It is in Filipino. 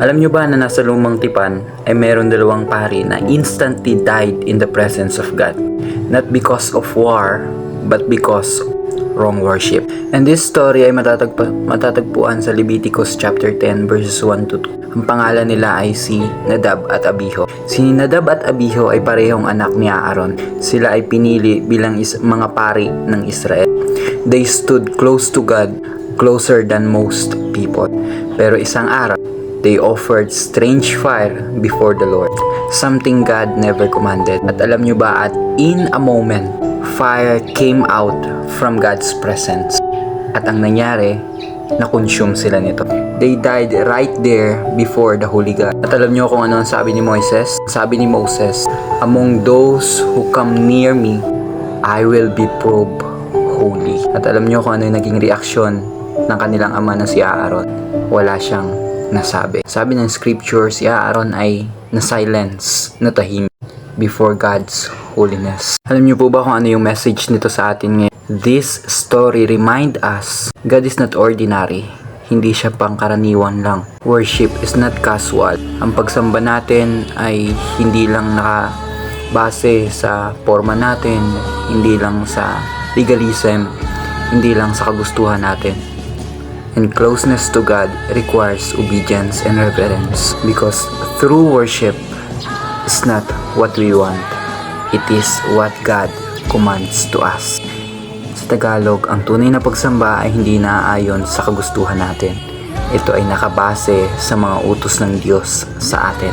Alam nyo ba na nasa lumang tipan ay meron dalawang pari na instantly died in the presence of God? Not because of war, but because wrong worship. And this story ay matatagpuan sa Leviticus chapter 10 verses 1 to 2. Ang pangalan nila ay si Nadab at Abiho. Si Nadab at Abiho ay parehong anak ni Aaron. Sila ay pinili bilang mga pari ng Israel. They stood close to God, closer than most people. Pero isang araw, they offered strange fire before the Lord, something God never commanded. At alam nyo ba, at in a moment, fire came out from God's presence. At ang nangyari, na-consume sila nito. They died right there before the Holy God. At alam nyo kung ano ang sabi ni Moses? Sabi ni Moses, among those who come near me, I will be proved holy. At alam nyo kung ano yung naging reaksyon ng kanilang ama na si Aaron? Wala siyang nasabi. Sabi ng scripture, si Aaron ay na-silence, natahimik before God's holiness. Alam niyo po ba kung ano yung message nito sa atin ngayon? This story remind us, God is not ordinary. Hindi siya pangkaraniwan lang. Worship is not casual. Ang pagsamba natin ay hindi lang nakabase sa forma natin, hindi lang sa legalism, hindi lang sa kagustuhan natin. And closeness to God requires obedience and reverence, because true worship is not what we want, it is what God commands to us. Sa Tagalog, ang tunay na pagsamba ay hindi naaayon sa kagustuhan natin. Ito ay nakabase sa mga utos ng Diyos sa atin.